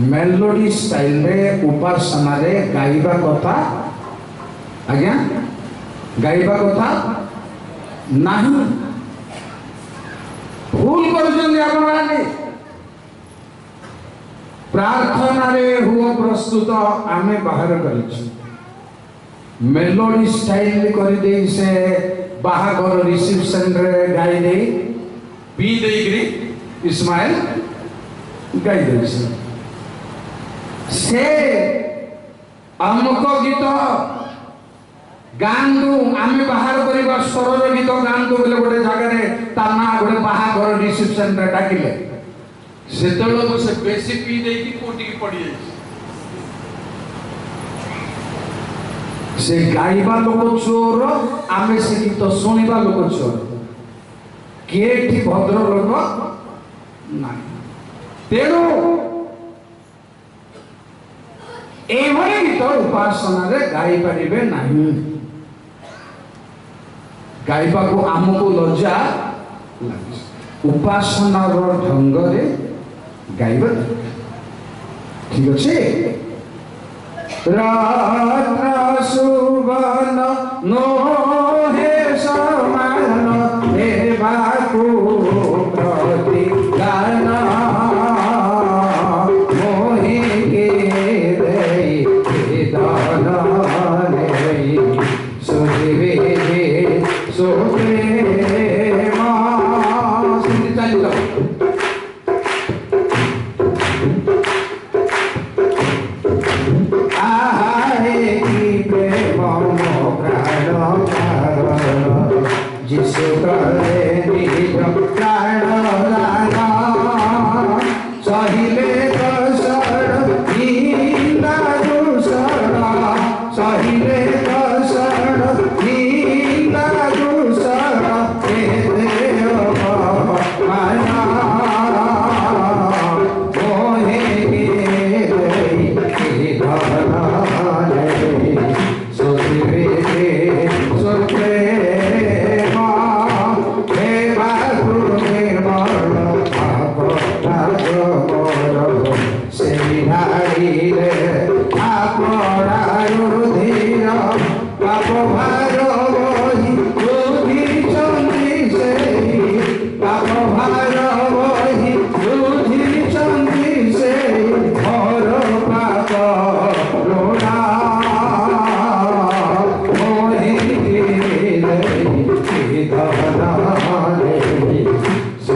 Melody style रे उपासना रे गाइबा कथा आज्ञा गाइबा कथा नहीं भूल कर प्रार्थना रे हुआ प्रस्तुत आमे बाहर कर मेलोडी स्टाइल कर दे से बाहागर रिसेप्शन रे गाई दे पी देग्री इस्माइल गाई दे से अमुक गीत गांधु आमे बाहर करबा सरल गीत गांधु बोले गोटे जगह रे ता ना गोटे बाहागर रिसेप्शन रे डाकिले सेतलो को से बेसी पी दे की कोटी की पड़ी जाई से गाइबा लोक चोर आमे से गीत सुनिबा लोक चोर केठी भद्र लोक ना तेरो एवरे गीत उपासना रे गाई परिबे नाही गाइबा को आमको लज्जा लागे उपासना रो ढंग रे गाइबा ठीक अछि रात्र सुबन नो हे समान देवा को प्रति गान मोहि के रे दान रे सुदेवे सोते मां सिंध चल जिसु करे निज प्राण लागा सहिले दर्शन निंदा दूषण सहिले दर्शन निंदा दूषण हे देव माया मोहे के धन रे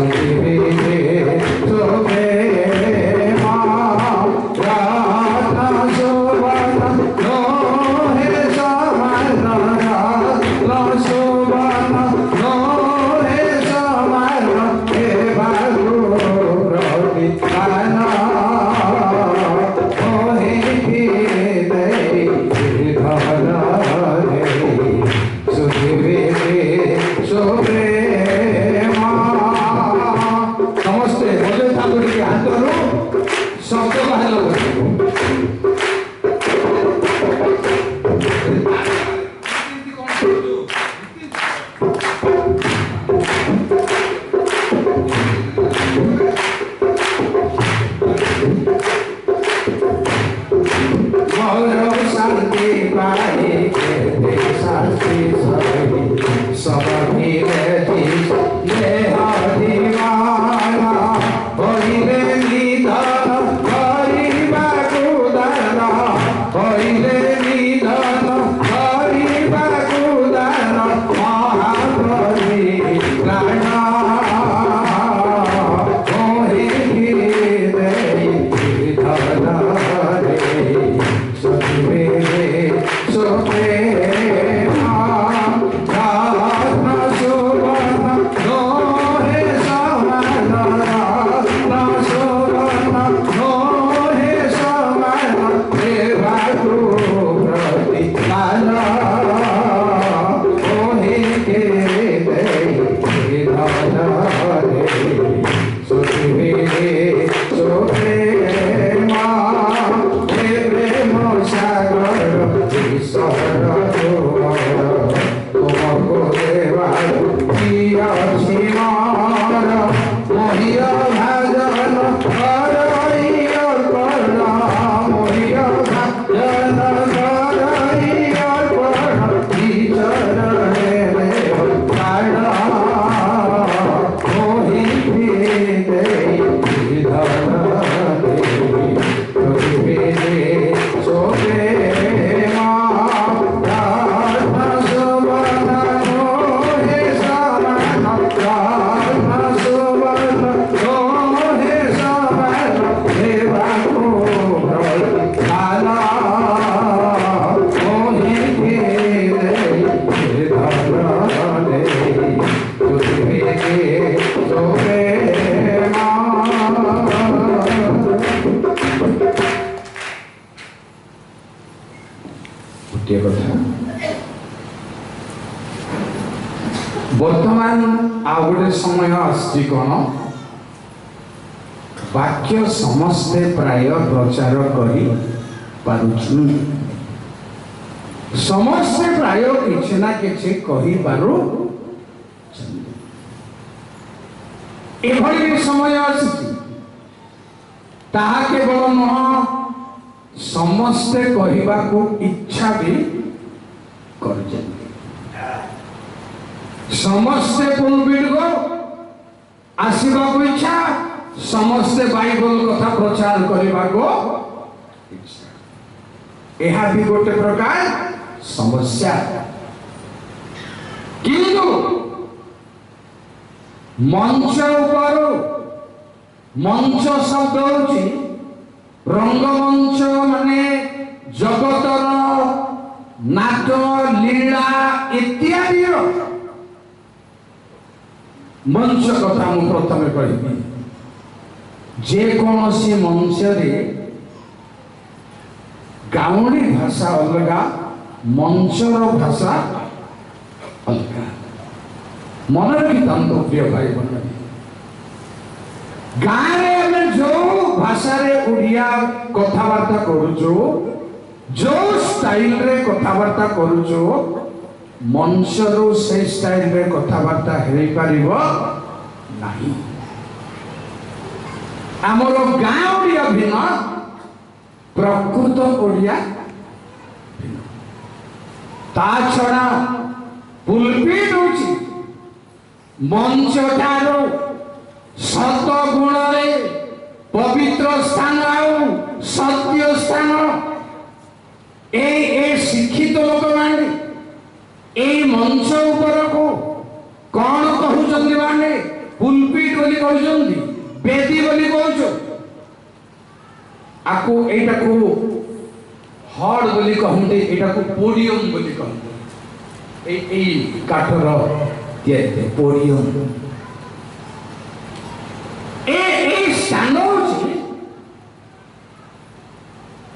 सोते सोते So गोटे कथा वर्तमान आ गोटे समय आसी कौन वाक्य समस्ते प्राय प्रचार करी पारुछु समस्ते प्राय किछि ना किछि कही पारु एभली समय आसी ताहा केवल नुह समस्ते कहवा को इच्छा भी कर समस्ते पुलपिट को आसवा को इच्छा समस्ते बाइबल कथा प्रचार करने को इच्छा यह भी गोटे प्रकार समस्या किंतु मंच ऊपर मंच शब्द होची रंगमंच माने जगतर नाट लीला इत्यादि मंच कथा मु प्रथमे कहि जे कोनोसी मंच रे गाउणी भाषा अलगा मंचर भाषा अलगा मन रखिथांतो प्रिय भाई बहन गाँव में जो भाषा रे उड़िया कथबार्ता करूचो जो स्टाइल रे कथबार्ता करूचो मंच रो से स्टाइल रे कथबार्ता हेई परिबो नाही हमर गाँव उड़िया भिन्न प्रकृत उड़िया भिन्न ता छड़ा पुलपिट होची मंच ठारो सत गुण रे पवित्र स्थान आउ सत्य स्थान ए शिक्षित लोक माने ए मंच ऊपर को कौन कहउचंदी माने पुलपिट बोली कहउचंदी बेदी बोली कहउचो आको एटा को हॉल बोली कहंदे एटा को पोडियम बोली कहंदे ए काठर ये पोडियम स्थान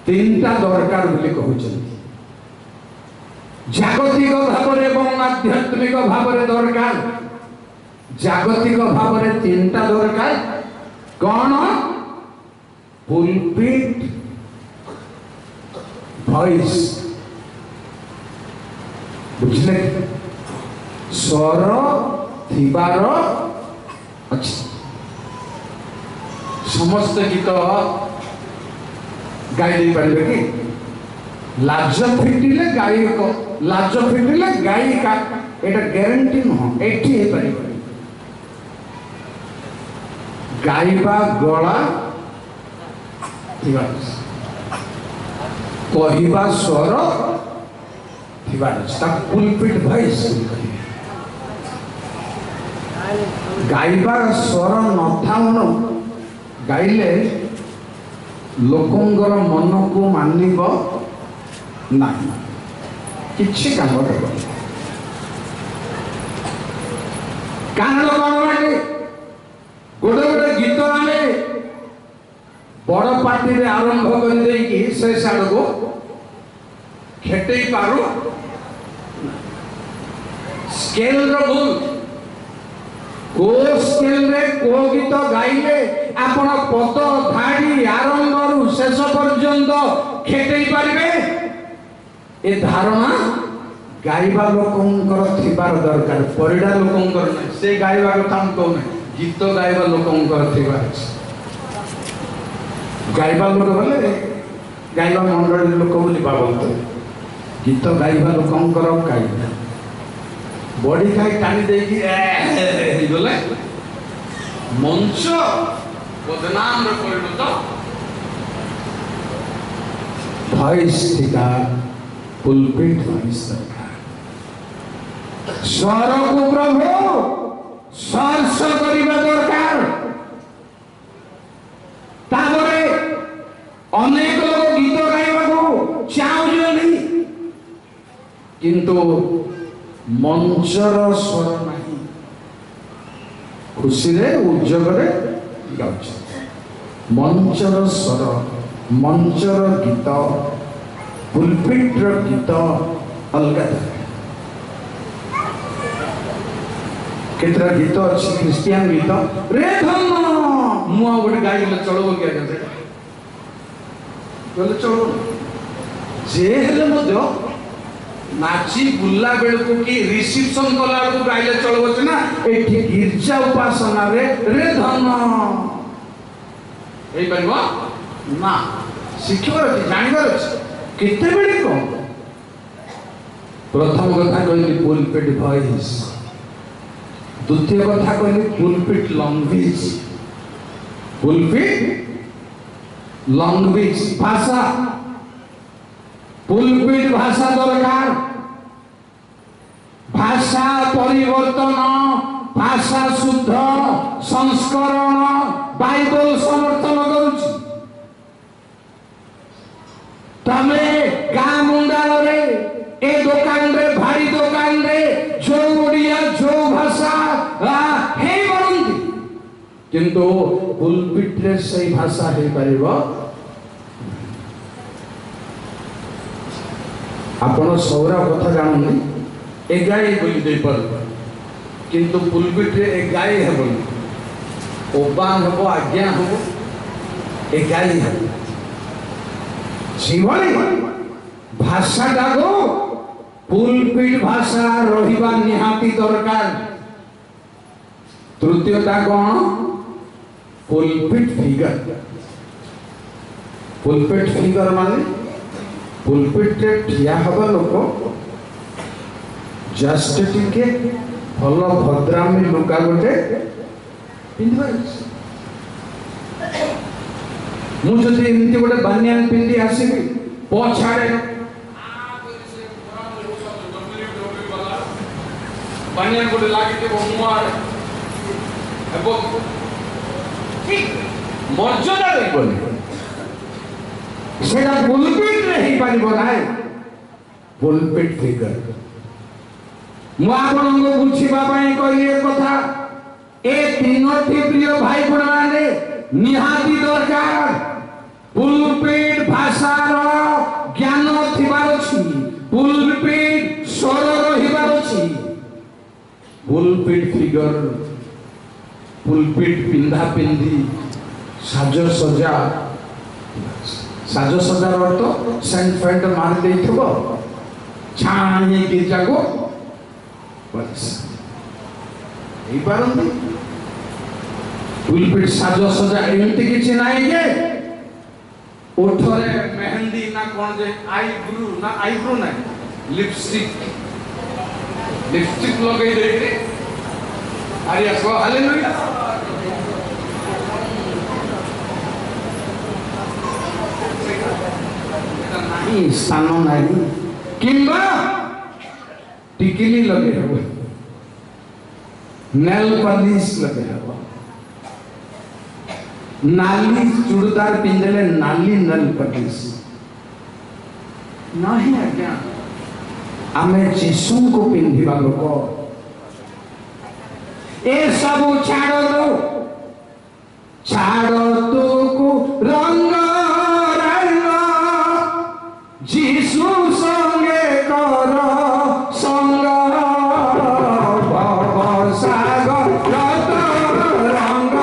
तीनटा दरकार बोली कहउचंदी जागतिक भाव एवं आध्यात्मिक भाव दरकार जागतिक भाव तीनटा दरकार कौन पुलपिट वॉइस बुझले स्वर थिबार अछि समस्त गीत गाई दे पारे कि लाज फिटिले गाई को लाज फिटिले गाई का एटा ग्यारंटी न एठी हे पारे गाइबा गला थिबा कहिबा स्वर थिबा ता पुलपिट वॉइस गाइबा स्वर न थाउनो गाइले लोकंगर मन को मानिब नहीं किछि काम देब कारण कौन माने गोटे गोटे गीत आमे बड़ पार्टी रे आरंभ कर दे कि से साड को खेटई पारो स्केल रो भूल को स्केल रे को गीत गाइले आपण पद धाड़ी आरंभ रु शेष पर्यंत खेटई पारिबे ए धारणा गाइबा लोकंकर थिबार दरकार परिडा लोकंकर नै से गाइबा कथा हम कहू नै गीत गाइबा लोकंकर थिबार गाइबा लोक बोले गाइबा मंडली लोक बोली भावत गीत गाइबा लोकंकर गाइबा बॉडी खाई टाणी दे कि बोले मंच बदनाम रे परिणत वॉइस थिका पुलपिट वॉइस दरकार स्वर को प्रभु स्पर्श करिबा दरकार ताबरे अनेक लोग गीत गाइबा को चाहुजनी किंतु मंचर स्वर नहीं खुशी रे उद्योग रे गाउछ मंचर स्वर मंचर गीत पुलपिट गीत अलग केतरा गीत अच्छी क्रिस्टियन गीत रे धन मुआ गोटे गाई चलो क्या चलो जे हेले नाची बुला बेल को कि रिसेप्शन कला को गाइले चलो ना एठी गिरजा उपासना रे धन एई परबो ना शिखर अछि जानिबार अछि केते बेले को प्रथम कथा कहली पुलपिट वॉइस द्वितीय कथा कहली पुलपिट लैंग्वेज भाषा पुलपिट भाषा दरकार भाषा परिवर्तन भाषा शुद्ध संस्करण बाइबल समर्थन करुछि तमे गाँ मुंडाल रे ए दुकान रे भारी दुकान रे जो ओडिया जो भाषा हे बनती किंतु पुलपिट रे सही भाषा हे परिबो आपण सौरा कथा जाननी ए गाय बोली दे पर किंतु पुलपिट रे ए गाय हे बोली ओबा हबो आज्ञा हबो ए गाय हे जीवनी भाषा डागो पुलपिट भाषा रहिबा निहाती दरकार तृतीयटा कोन पुलपिट फिगर माने पुलपिट रे ठिया हबा लोक जस्ट टिके भल भद्रामी लुका गोटे पिंधबा मु जदि एमती गोटे बानियान पिंधि आसीबी पछाड़े बानियान गोटे लागिते मुआड़े एबो ठीक मर्यादा देखबनी सेटा पुलपिट रे ही पारिबो नाय पुलपिट फिगर मु आपनको बुझिबा पई कहली ए कथा ए तीनोटी प्रिय भाई बहन माने निहाती दरकार पुलपिट भाषार ज्ञान थिबार अछि पुलपिट स्वर रहिबार अछि पुलपिट फिगर पुलपिट पिंधा पिंधी साज सजार अर्थ सेंट फेंट मार देइथबो छाणी गिरजा को बस एई पारंती पुलपिट साज सजा एमती किछि नाही जे ओठरे मेहंदी ना कोन जे आईब्रो ना लिपस्टिक लगे देते अरे असो हालेलुया नहीं स्थान नहीं किंबा टिकली लगे हो नेल पॉलिश लगे हो नाली चूड़दार पिंजले नाली नेल पॉलिश नहीं आज्ञा आमे जीसु को पिंधिबा लोक ए सब छाड़ तो को रंग जीसु संगे कर संग भव सागर रंग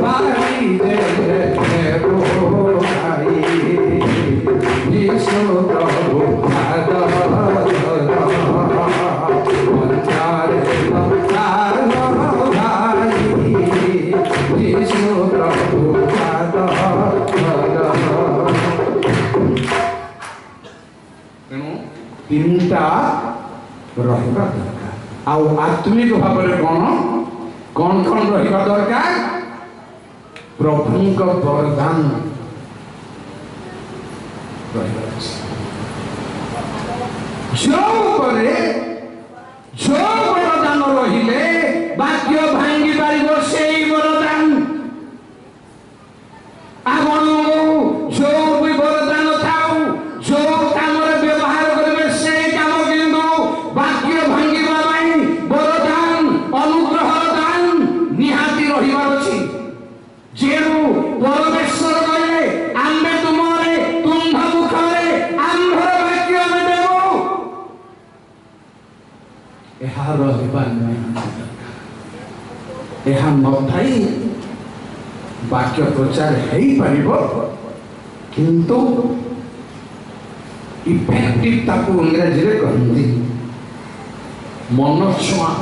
भाई दे भाई जीसु प्रभु तीनटा रहिबा दरकार आउ आत्मिक भाव में कौन रहिबा दरकार प्रभु को वरदान जो वरदान रहिले वाक्य भांगी पारिबो सेई वरदान आपण जो भी वरदान थाउ जो काम रे व्यवहार करबे से काम किंतु वाक्य भांगीबा पई वरदान अनुग्रह दान निहाती रहिबार अछि जेनु परमेश्वर कहले आम्बे तुमरे तुम्भ मुखरे ରହିବା ନିହାତି ଦରକାର। ଏହା ନଥାଇ ବାକ୍ୟ ପ୍ରଚାର ହେଇପାରିବ, କିନ୍ତୁ ଇଫେକ୍ଟିଭ ତାକୁ ଇଂରାଜୀରେ କହନ୍ତି ମନଛୁଆଁ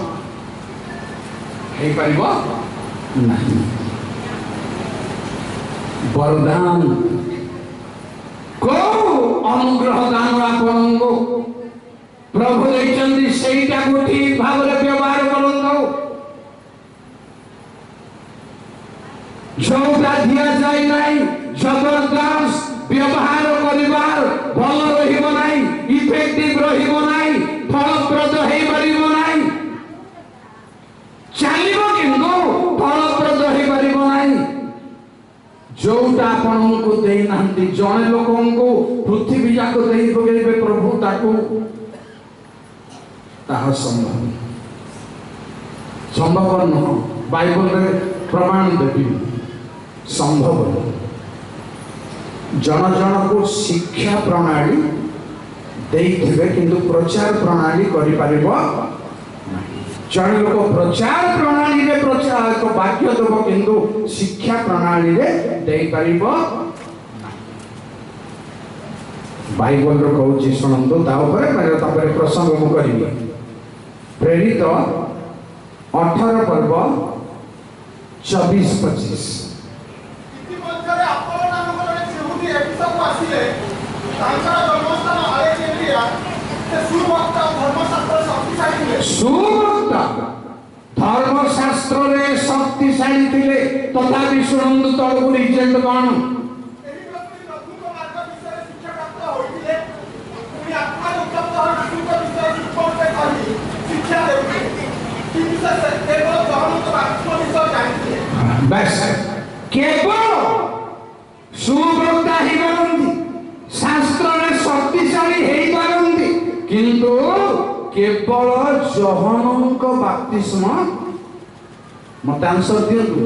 ହେଇପାରିବ ନାହିଁ। ବରଦାନ କୋଉ ଅନୁଗ୍ରହ ଦାନ ଆପଣଙ୍କୁ ପ୍ରଭୁ ଦେଇଛନ୍ତି ସେଇଟାକୁ ଠିକ ଭାବରେ ବ୍ୟବହାର କରନ୍ତୁ। ଯୋଉଟା ଦିଆଯାଇ ନାହିଁ ଜବରଦସ୍ତ ବ୍ୟବହାର କରିବାର ଭଲ ରହିବ ନାହିଁ, ଇଫେକ୍ଟିଭ ରହିବ ନାହିଁ, ଫଳପ୍ରଦ ହେଇପାରିବ ନାହିଁ। ଚାଲିବ କିନ୍ତୁ ଫଳପ୍ରଦ ହେଇପାରିବ ନାହିଁ। ଯୋଉଟା ଆପଣଙ୍କୁ ଦେଇନାହାନ୍ତି, ଜଣେ ଲୋକଙ୍କୁ ପୃଥିବୀ ଯାକ ଦେଇ ପକେଇବେ ପ୍ରଭୁ, ତାକୁ ତାହା ସମ୍ଭବ ନୁହଁ। ବାଇବଲରେ ପ୍ରମାଣ ଦେବି ସମ୍ଭବ। ଜଣ ଜଣକୁ ଶିକ୍ଷା ପ୍ରଣାଳୀ ଦେଇଥିବେ କିନ୍ତୁ ପ୍ରଚାର ପ୍ରଣାଳୀ କରିପାରିବ ନାହିଁ। ଜଣେ ଲୋକ ପ୍ରଚାର ପ୍ରଣାଳୀରେ ପ୍ରଚାର ଏକ ବାକ୍ୟ ଦେବ କିନ୍ତୁ ଶିକ୍ଷା ପ୍ରଣାଳୀରେ ଦେଇପାରିବ ନାହିଁ। ବାଇବଲର କହୁଛି ଶୁଣନ୍ତୁ, ତାପରେ ପ୍ରସଙ୍ଗ ମୁଁ କରିବି। ପ୍ରେରିତ 18 ପର୍ବ 24-25। ସୁବକ୍ତା ଧର୍ମଶାସ୍ତ୍ରରେ ଶକ୍ତିଶାଳୀ ଥିଲେ, ତଥାପି ଶୁଣନ୍ତୁ ତଳକୁ ରିଜେକ୍ଟ କଣ? କେବଳ ସୁବକ୍ତା ହେଇପାରନ୍ତି, ଶାସ୍ତ୍ରରେ ଶକ୍ତିଶାଳୀ ହେଇପାରନ୍ତି, କିନ୍ତୁ କେବଳ ଯୋହନଙ୍କ ବାପ୍ତିସ୍ମ। ମତେ ଆନ୍ସର ଦିଅନ୍ତୁ,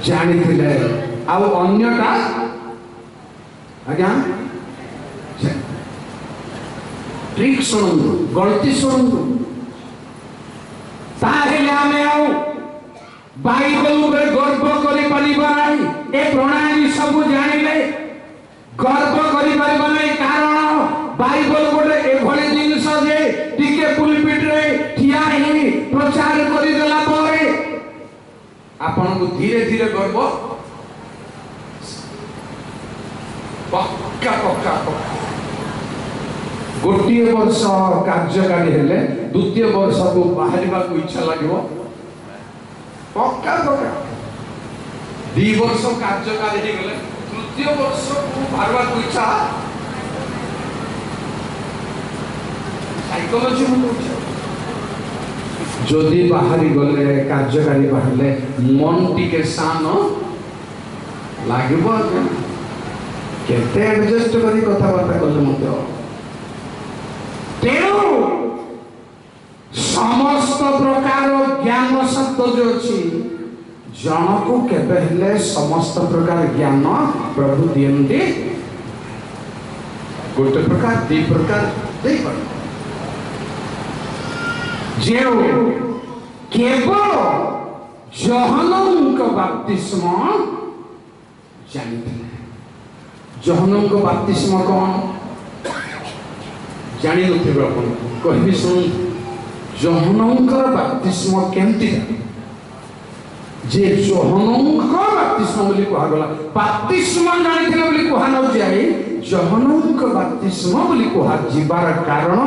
ଜାଣିଥିଲେ ଆଉ ଅନ୍ୟଟା? ଆଜ୍ଞା ଠିକ ଶୁଣନ୍ତୁ, ଗଳତି ଶୁଣନ୍ତୁ। ତାହେଲେ ଆମେ ଆଉ ବାଇବଲ ଉପରେ ଗର୍ବ କରିପାରିବା ନାହିଁ। ଏ ପ୍ରଣାଳୀ ସବୁ ଜାଣିଲେ ଗର୍ବ କରିପାରିବା ନାହିଁ, କାରଣ ବାଇବଲ ଗୋଟେ ଏଭଳି ଜିନିଷ ଯେ ଟିକେ ପୁଲପିଟରେ ଠିଆ ହେଇ ପ୍ରଚାର କରିଦେଲା ପରେ ଆପଣଙ୍କୁ ଧୀରେ ଧୀରେ ଗର୍ବ ପକ୍କା ପକ୍କା ପକ୍କା। ଗୋଟିଏ ବର୍ଷ କାର୍ଯ୍ୟକାରୀ ହେଲେ ଦ୍ୱିତୀୟ ବର୍ଷକୁ ବାହାରିବାକୁ ଇଚ୍ଛା ଲାଗିବ, ପକ୍କା ପକ୍କା। 2 ବର୍ଷ କାର୍ଯ୍ୟକାରୀ ହେଇଗଲେ ତୃତୀୟ ବର୍ଷକୁ ବାହାରିବାକୁ ଇଚ୍ଛା। ସାଇକୋଲୋଜି ମୁଁ କହୁଛି, ଯଦି ବାହାରି ଗଲେ କାର୍ଯ୍ୟକାରୀ ବାହାରିଲେ ମନ ଟିକେ ଶାନ ଲାଗିବ। କେତେ ଆଡଜଷ୍ଟ କରି କଥାବାର୍ତ୍ତା କଲେ ମଧ୍ୟ। ତେଣୁ ସମସ୍ତ ପ୍ରକାର ଜ୍ଞାନ ଶବ୍ଦ ଯୋଉ ଅଛି, ଜଣକୁ କେବେ ହେଲେ ସମସ୍ତ ପ୍ରକାର ଜ୍ଞାନ ପ୍ରଭୁ ଦିଅନ୍ତି ଗୋଟେ ପ୍ରକାର 2 ପ୍ରକାର ଦେଇପାର। ଯେଉଁ କେବଳ ଯୋହନଙ୍କ ବାପ୍ତିସ୍ମ ଜାଣିଥିଲେ। ଯୋହନଙ୍କ ବାପ୍ତିସ୍ମ କଣ ଜାଣିନଥିବେ ଆପଣ, କହିବି ଶୁଣନ୍ତୁ। ଯୋହନଙ୍କର ବାପ୍ତିସ୍ମ କେମିତି? ଯେ ଯୋହନଙ୍କ ବାପ୍ତିସ୍ମ ବୋଲି କୁହାଗଲା, ବାପ୍ତିସ୍ମ ଜାଣିଥିଲେ ବୋଲି କୁହାଯାଇ ଯୋହନଙ୍କ ବାପ୍ତିସ୍ମ ବୋଲି କୁହାଯିବାର କାରଣ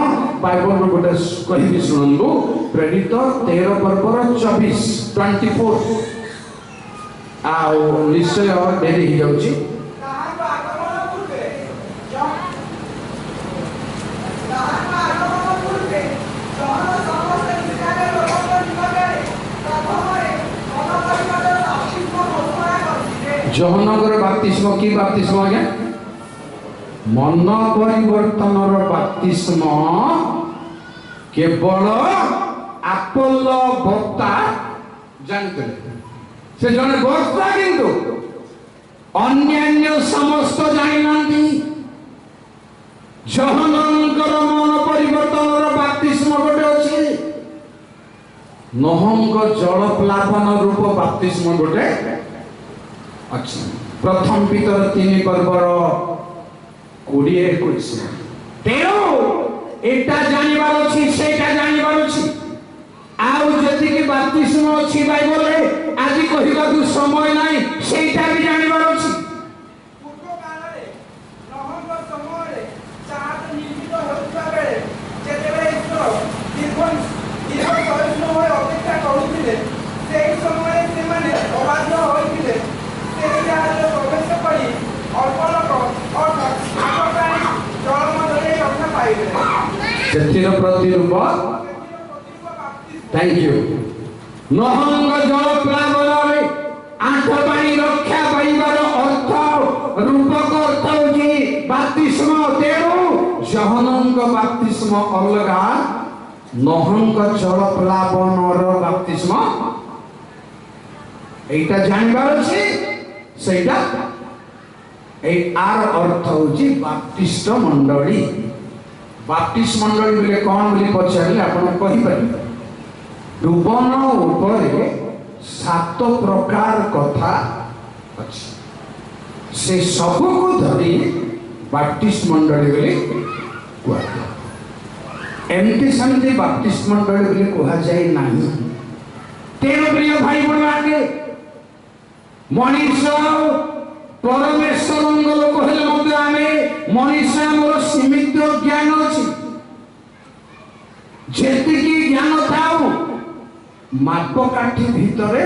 ବାଇବଲର ଗୋଟେ କହିବି ଶୁଣନ୍ତୁ। ପ୍ରେରିତ 13 ପର୍ବର 24 ଆଉ ନିଶ୍ଚୟ ଡେରି ହେଇଯାଉଛି। ଯୋହନଙ୍କର ବାପ୍ତିସ୍ମ କି ବାପ୍ତିସ୍ମ ଆଜ୍ଞା? ମନ ପରିବର୍ତ୍ତନର ବାପ୍ତିସ୍ମ କେବଳ ଆପୋଲ ବକ୍ତା ଜାଣିଥିଲେ। ସେ ଜଣେ ବକ୍ତା, କିନ୍ତୁ ଅନ୍ୟାନ୍ୟ ସମସ୍ତ ଜାଣିନାହାନ୍ତି। ଯୋହନଙ୍କର ମନ ପରିବର୍ତ୍ତନର ବାପ୍ତିସ୍ମ नहंग जल प्लावन रूप बाप्तिस्म गोटे अच्छी प्रथम पितर 3 पर्वर 20-21 तेणु एटा जानिबार अछि सेटा जानिबार अछि आउ जति कि बाप्तिस्म अछि बाइबल रे आज कहिबा दु समय नाही सेटा भी जानिबार अछि पूर्व काल रे नहंग समय रे चाहत निर्मित होता बेले जेतेबे ईश्वर दीर्घ समय अपेक्षा करुथिले सेही समय से माने अबाध्य होइथिले सेही जाहाज प्रवेश करी अल्प लोक अर्थात आगकाली जल मध्यरे रक्षा पाइले ସେଥିର ପ୍ରତିରୂପ थैंक यू नहंग जल प्लावନରେ आंठ पानी रक्षा पाइबार अर्थ रूपक अर्थ होची बाप्तिस्म तेणु जहनंग बाप्तिस्म अलगा नहंग जल प्लावनर बाप्तिस्म एटा जानबार अछि सेटा ए आर अर्थ होची बाप्तिस्ट मंडली बाप्तिस्ट मंडली बोले कोन बोली पछारले आपण कहि परिबे डुबन उपरे 7 प्रकार कथा अछि से सब को धरी बाप्तिस्ट मंडली बोले कुआ एमती समझे बाप्तिस्ट मंडली बोले कुआ जाय नाही तेरो प्रिय भाई बण आगे मनीष परमेश्वर लोक हेले मते आमे मनीष हमर सीमित ज्ञान अछि जेतिकी ज्ञान थाउ मापकाठी भितरे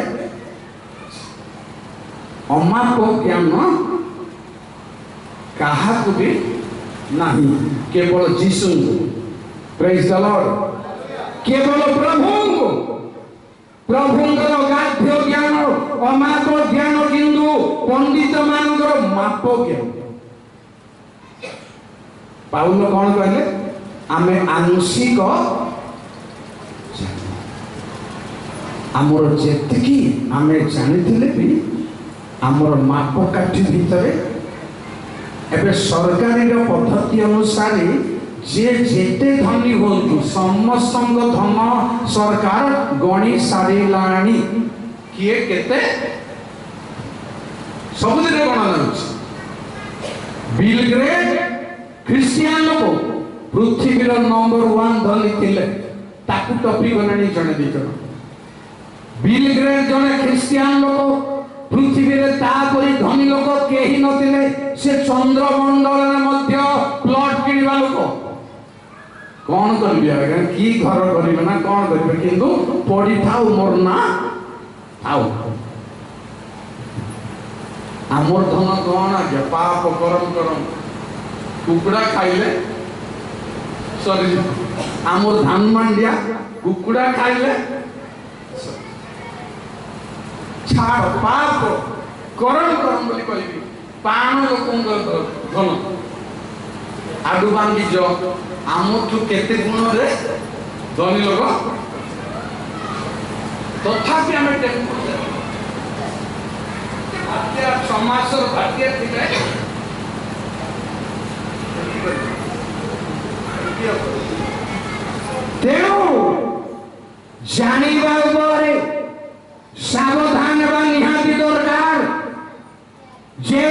अमाप ज्ञान कहा भी नहीं केवल जीसु प्रेज द लॉर्ड केवल प्रभुंकर गाध्य ज्ञान अमाप ज्ञान किंतु पंडित मानकर माप ज्ञान पाउल कौन कहले आमे आंशिक आमर जेतिकी आमे जानिथिले भी आमर मापकाठी भितरे एबे सरकारी पद्धति अनुसार जे जेते धनी होंतु समस्त धन सरकार गणी सारिलाणी किए केते सब दिन गणना होछि बिल ग्रेट क्रिश्चियन लोक पृथ्वीर नंबर 1 धनी थिले ताकू टपी गलाणी जणे दिजण बिल ग्रेट जने क्रिश्चियन लोक पृथ्वी रे तापरी धनी लोक केही नथिले से चंद्रमंडल रे मध्य प्लॉट किनिबा लोक कौन करबे आगे की घर करिबे ना कौन करबे किंतु पड़ी थाउ मोर ना थाउ आमर धन कौन आगे पाप करम कुकुड़ा खाइले सॉरी आमर धान मांडिया कुकुड़ा खाइले छाड़ पाप करम बोली कहबी पाण लोकंकर धन आडू बांधी जो आमठू केते गुण रे धनी लोक तथापि आमे भारतीय समाज भारतीय थिले तेणु जानिबा उपरे सावधान बा निहाती दरकार जे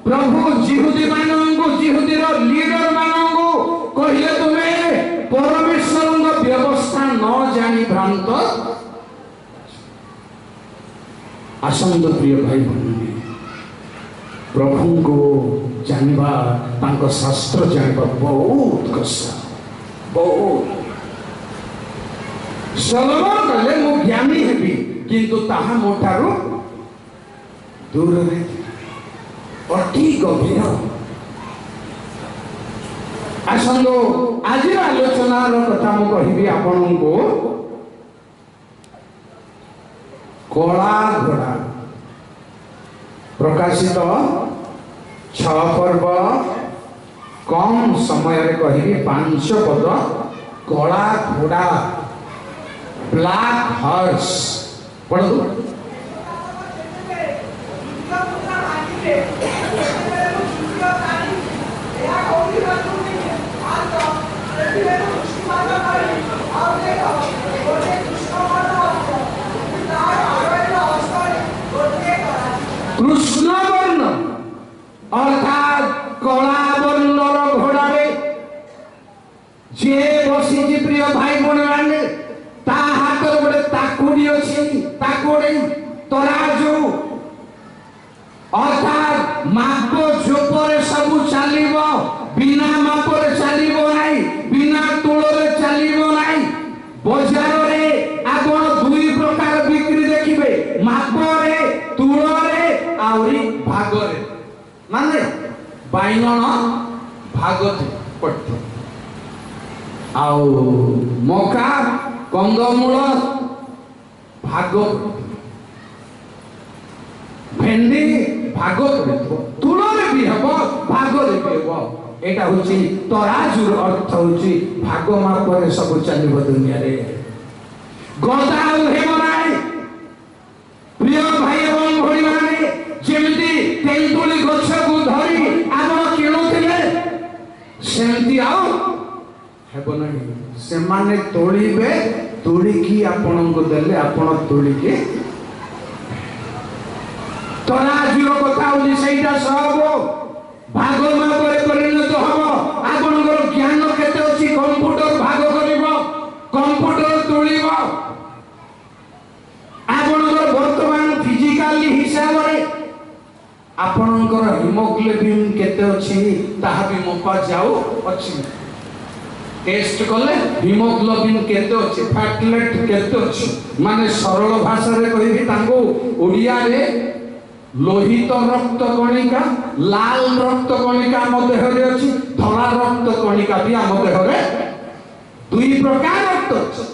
प्रभु जिहुदी मानंगु जिहुदीर लीडर मानंगु कहिले तुमे परमेश्वर व्यवस्था न जानी भ्रांत आसंद प्रिय भाई बहन प्रभु को जानवा तांको शास्त्र जानवा बहुत कष्ट बहुत सलोमन कहले मु ज्ञानी हेबी किंतु ताहा मोठारू दूर रे अति गभीर आसंदो आज आलोचना कथा मु कहिबी आपनको कला घोड़ा प्रकाशित 6 पर्व कम समय रे कहिबी 5 पद कला घोड़ा ब्लैक हॉर्स पढ़ो और अर्थात कला वर्णर घोड़े जे बसी प्रिय भाई भौणी मैंने ता हाथ गोटे ताकुड़ी अच्छी ताकुड़ी तराजू अर्थात माप जोपर सब चलो बिना मापर चलो नहीं बिना तुलरे चलो नहीं बजार में आप दुई प्रकार बिक्री देखिए मापरे तुलरे आउरी भागरे माने बाइगण भाग पड़ते आउ मका कंदमूल भाग भेंडी भाग तुलरे भी हम भागरे भी हम एटा होची तराजुर अर्थ होची भाग मापरे सब चलिबो दुनिया रे गदा हेबो नाही प्रिय भाई एवं भौणी माने जेमिति तेंतुली गछ को धरी आपण किणुथिले सेमति आउ हेबो नाही से माने तोड़ीबे तोड़ी की आपण को देले आपण तोड़ी के तराजुर कथा होची सेटा सब भाग मापरे परिणत हम आपनकर ज्ञान केते अछि कंप्यूटर भाग करिवो कंप्यूटर तोड़िवो आपनकर वर्तमान फिजिकली हिसाब रे आपनकर हिमोग्लोबिन केते अछि ताहा भी मपा जाऊ अछि टेस्ट कले हिमोग्लोबिन केते अछि फैटलेट केते अछि माने सरल भाषा रे कहिबी तांको ओडिया रे लोहित रक्त कणिका लाल रक्त कणिका आम देह रे अछि धला रक्त कणिका भी आम देह रे दुई प्रकार रक्त अछि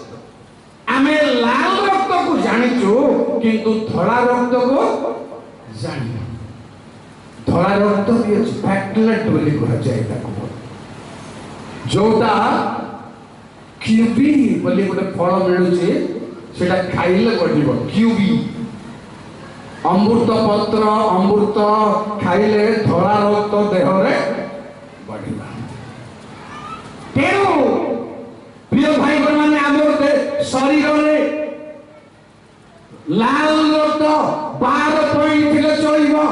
आमे लाल रक्त को जानिचो किंतु धला रक्त को जानि धला रक्त भी अछि फैटलेट बोली कहा जाय ताको जोटा क्यूबी बोली गोटे फल मिलु छे सेटा खाइले बढ़िबो क्यूबी अमृत पत्र अमृत खाइले धला रक्त देह रे बढ़िबा तेरो प्रिय भाई माने हमर शरीर रे लाल रक्त 12 पॉइंट थिले चलिबो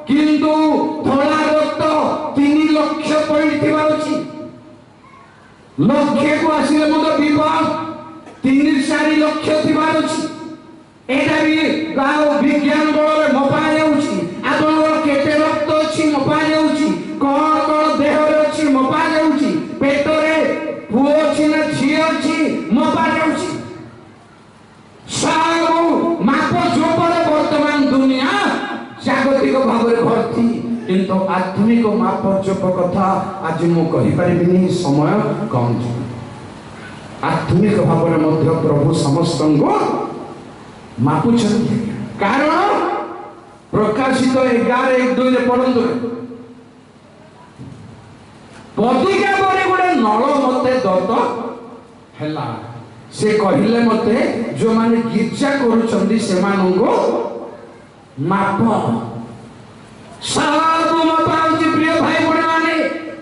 किंतु धला रक्त 3 लाख पॉइंट थिबा अछि लक्ष्य को आसिले मत विपद 3-4 लाख थिबा अछि एटा भी गाओ विज्ञान बल मपा जाउछि आपनर केते रक्त अछि मपा जाउछि कोन कोन देह रे अछि मपा जाउछि पेट रे पुओ अछि ना झी अछि मपा जाउछि सब माप जोपर वर्तमान दुनिया जागतिक भाव रे भर्ती किंतु आधुनिक माप जोप कथा आज मु कहि परिबिनी समय कम आधुनिक भाव रे मध्य प्रभु समस्तंको मापुछन्ति कारण प्रकाशित 11:1-2 रे पढंतु पदिका परे गोटे नळ मते दत हैला से कहिले मते जो माने गिरजा करूछन्ति से मानको माप सब मापाउछि प्रिय भाई बड़ माने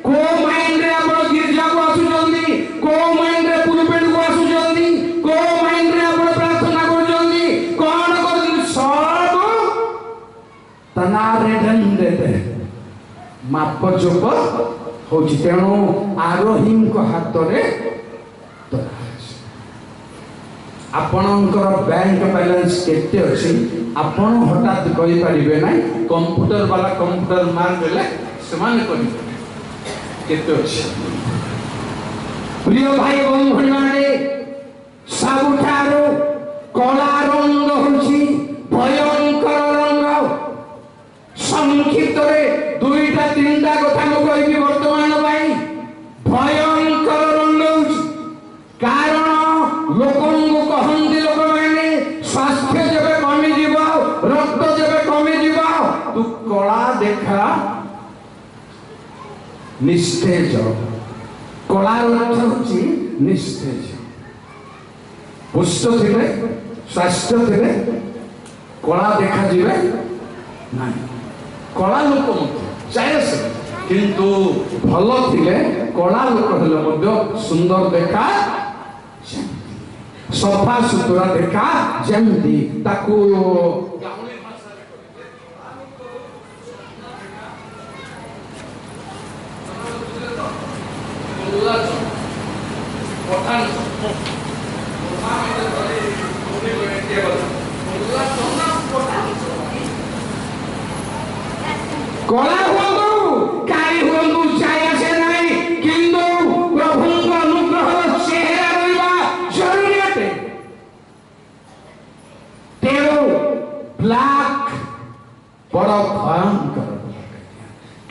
को माइंड रे आपण गिरजा को आसुछन्ति को माइंड रे पुलपेट को आसुछन्ति को माइंड रे आपण प्रार्थना करूछन्ति कोन कर सब तनारे ढंडे माप जोप होछि तेणु आरोहीम को हाथ रे आपणकर बैंक बैलेंस केते अछि आपण हठात कहि परिबे नै कंप्यूटर वाला कंप्यूटर मार देले समान करि केते अछि प्रिय भाई बंधु माने सबठारो कला रंग होछि भयंकर रंग संक्षिप्त रे दुईटा तीनटा कथा म कहिबी वर्तमान भाई भयंकर रंग होछि कारण लोकंगो कहंदी लोक माने स्वास्थ्य जबे कमी जीवा रक्त जबे कमी जीवा तू कला देखा निस्तेज कला अर्थ होछि निस्तेज पुष्ट थिले स्वास्थ्य थिले कला देखा जीवे नाही कला लोक मत चाहे से किंतु भल थिले कला लोक हेले मध्य सुंदर देखा सफा सुतरा देखा जमती ताकू कला हुआ काई हुआ चाहे से नहीं किंतु प्रभु का अनुग्रह चेहरा रहिबा जरूरी है तेरो ब्लैक बड़ा भयंकर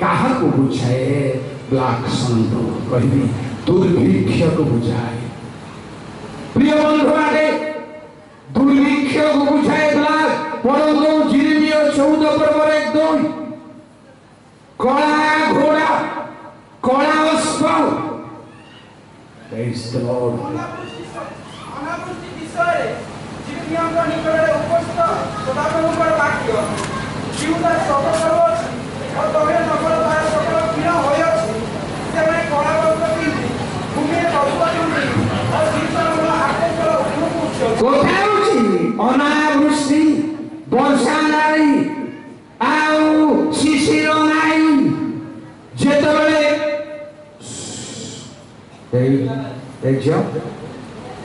कहा को बुझाए ब्लैक संत कहबी दुर्भिक्ष को बुझाए प्रिय बंधु आगे दुर्भिक्ष को बुझाए ब्लैक परंतु जिरमिया 14 पर्व 1-2 कला घोड़ा कला अश्व praise the Lord अनावृष्टि विषय जिरमियाଙ୍କ ନିକଟରେ ଉପସ୍ଥିତ ସଦାପ୍ରଭୁଙ୍କର ବାକ୍ୟ ଜିହୁଦା ସତର୍କ ଅଛି और तमे नगर द्वार सकल क्षीण होयछि सेमे कला वस्त्र पिंधि भूमिरे बसुअछन्ति और जीवनର आकाशର ଉପରକୁ ଉଠୁଛନ୍ତି कोठा होछि अनावृष्टि वर्षा नाही आउ शिशिर नाही जेतबेले एक जो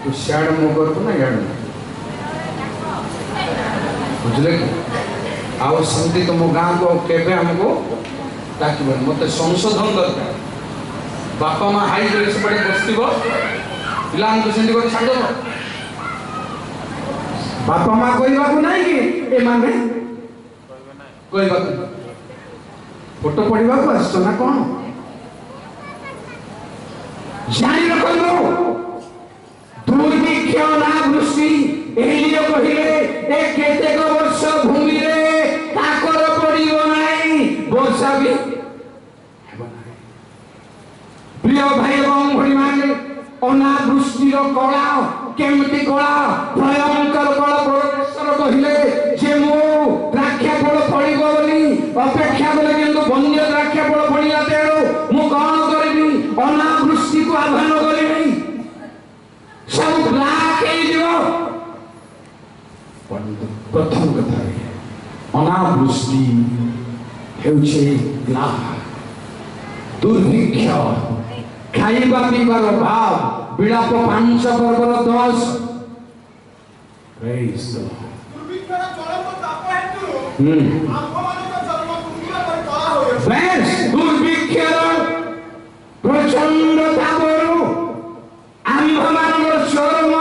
तू शाड़ मुगर को ना यार बुझले आउ संति तुम गाँ को केबे हमको ताकि मत संशोधन दरकार बापा माँ हाई करे से बड़े बसथिबो पिला को सेंदी को छाड़ दो बापा माँ कहबा को नहीं कि ए माने कहबा फोटो पढ़िबा को आसतो ना कोन जानि रखलो दुर्भिक्ष अनावृष्टि एलियो कहिले ए केतेक वर्ष भूमि रे काकर पड़िबो नाही वर्षा भी हेबो नाही प्रिय भाई एवं भणी माने अनावृष्टिर कला केमति कला भयंकर कला परमेश्वर कहिले जे मो द्राक्षा फल फळिबो बोली अपेक्षा कले किंतु बन्य द्राक्षा फल फळिला तेरो मु कोन करबी अनावृष्टि को आह्वान करबी सब ब्लैक हे दियो प्रथम कथा अनावृष्टि हेउछे ग्लाह दुर्भिक्ष खाइबा पीबार अभाव विलाप 5 पर्वर 10 प्रेज द दुर्भिक्षर चरम ताप हेतु आम्भମାନଙ୍କ जन्म कुंडीला पर कला होयछि बेस दुर्भिक्षर प्रचंड तापरु आम्भମାନଙ୍କର ଚର୍ମ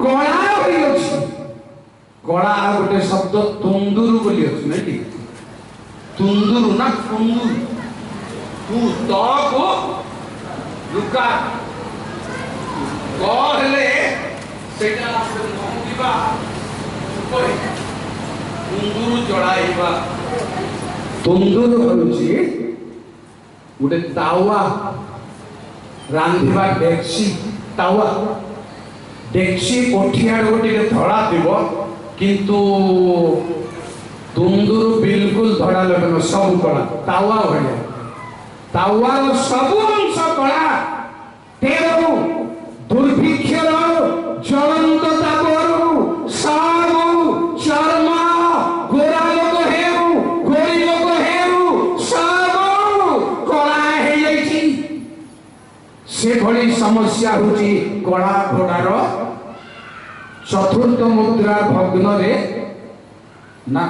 କଳା ହୋଇଅଛି कला गोटे शब्द तुंदुरु बोली अछि नै कि तुंदुरु ना तुंदुरु तू तो को लुका कहले सेटा नंदिबा कोइ तुंदुरु जड़ाइबा तुंदुरु होछि गोटे तावा रांधिबा डेक्सी तावा डेक्सी कोठिया गोटे धड़ा दिबो किंतु तुंदुरु बिल्कुल धड़ा लगन सब कला तावा भलिया तावार सब अंश कला तेरो दुर्भिक्षर ज्वलंत तापरु सब चर्म गोरा लोक हेउ गोरी लोक हेउ सब कला हे जाइछि से भली समस्या होची कला घोड़ार चतुर्थ मुद्रा भग्न रे ना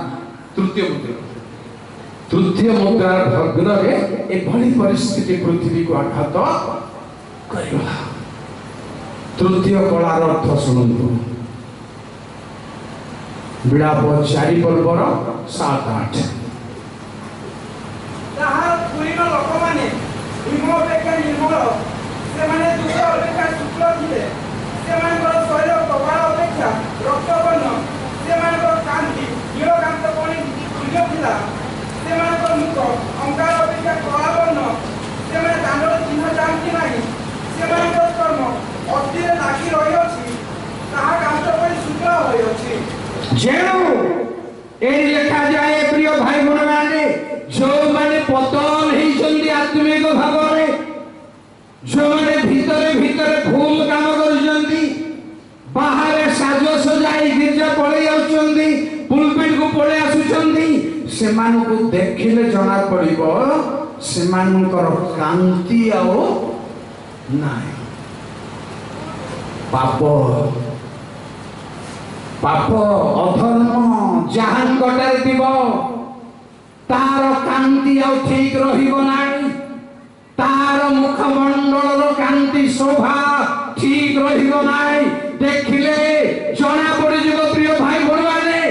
तृतीय मुद्रा भग्न रे एभली परिस्थिति पृथ्वी को आघात करला तृतीय कलार अर्थ सुनंतु विलाप 4 पर्वर 7-8 ताहार पुरीन लोक माने हिम अपेक्षा निर्मल से माने दुख अपेक्षा शुक्ल थिले से माने शरीर कपाल अपेक्षा रक्तवर्ण से माने कांति नीलकांत पणी तुल्य थिला से माने मुख अंगार अपेक्षा कलावर्ण से माने दांडर चिन्ह जानती नाही से माने कर्म अतिरे लागी रही अछि ताहा कांत पणी शुक्ल होई अछि जेणु ए लिखा जाए प्रिय भाई बहन माने जो माने पतन ही चंदी आत्मिक भाव रे जो माने भीतरे भीतरे भूल काम करजंती बाहर साजो सजाई गिरजा पळे आउचंदी पुलपिट को पळे आसुचंदी सेमान को देखिले जଣା पड़िबो सेमानकर कांति आओ नाही पाप पाप अधर्म जहांगटारे दिव तार कांति आ ठीक रहिबो नाही तार मुखमंडल कांति शोभा ठीक रहिबो नाही देखिले जना पड़ी जीव प्रिय भाई बोलवाने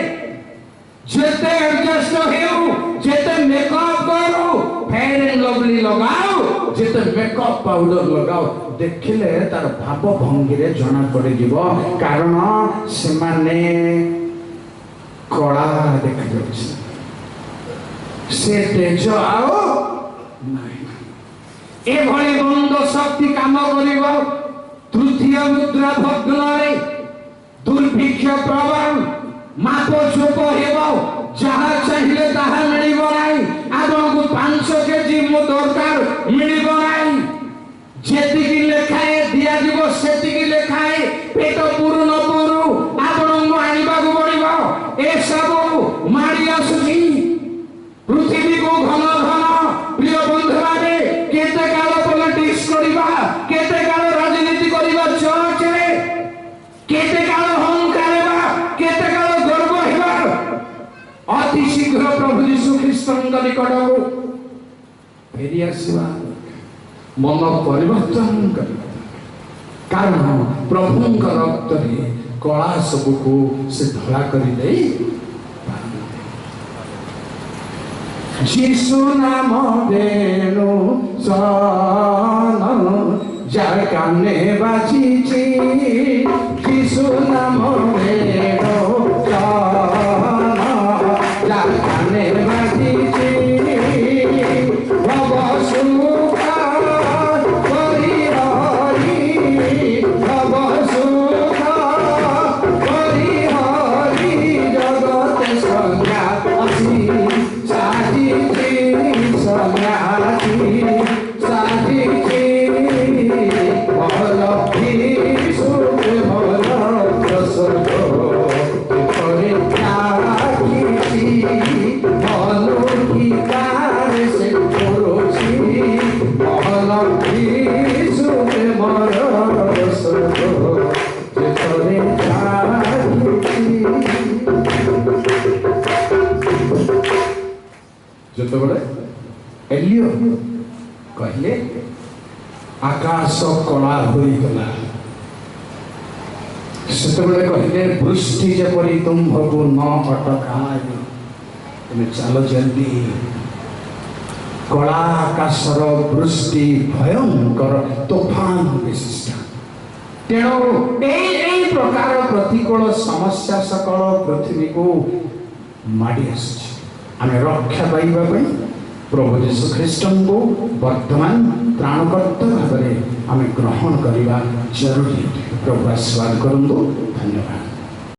जेते एडजस्ट हेउ जेते मेकअप करू फेयर एंड लवली लगाओ जेते मेकअप पाउडर लगाओ देखिले तार भाव भंगी रे जना पड़ी जीव कारण से माने कला देखि जाउछ से तेज आओ नहीं ए भली बंद शक्ति काम करिबो तृतीय मुद्रा भग्न दुर्भिक्ष प्रबल माप चुप हेबो जहा चाहिए ताहा मिलिबो नाही आपनको 500 केजी मो दरकार मिलिबो नाही जेतिकी लेखाए दिया दिबो सेतिकी लेखाए पेट पुरु न पुरु आपनको आनिबा को पड़िबो ए सब मारी आसुची पृथ्वी को घन घन प्रिय बंधु माने केते काल पॉलिटिक्स करिबा केते काल राजनीति करिबा चर्च रे केते काल अहंकार बा केते काल गर्व हेबा अति शीघ्र प्रभु यीशु ख्रीष्टଙ୍କ निकटକୁ फेरी आसीबा मन परिवर्तन करबा कारण प्रभुଙ୍କ रक्तरे कला सबको से धला करि देई यीशु नाम देनु सन जाकाने बाजीची यीशु नाम देनु सन जाकाने बाजीची भव सुखा करि हरि भव सुखा करि हरि जगत संज्ञा असि एलियो कहले आकाश कला होई गला सेतबेले कहले वृष्टि जेपरि तुम्भको न अटकाय तुम चलो जल्दी कला आकाशर वृष्टि भयंकर तूफान विशिष्ट तेणु एई प्रकार प्रतिकूल समस्या सकल पृथ्वी को माड़ी आसुछि आमे रक्षा पाइबा प्रभु यीशु ख्रीष्ट को वर्तमान प्राणकर्ता भाव में आम ग्रहण करने जरूरी प्रभु आशीर्वाद करंतु धन्यवाद।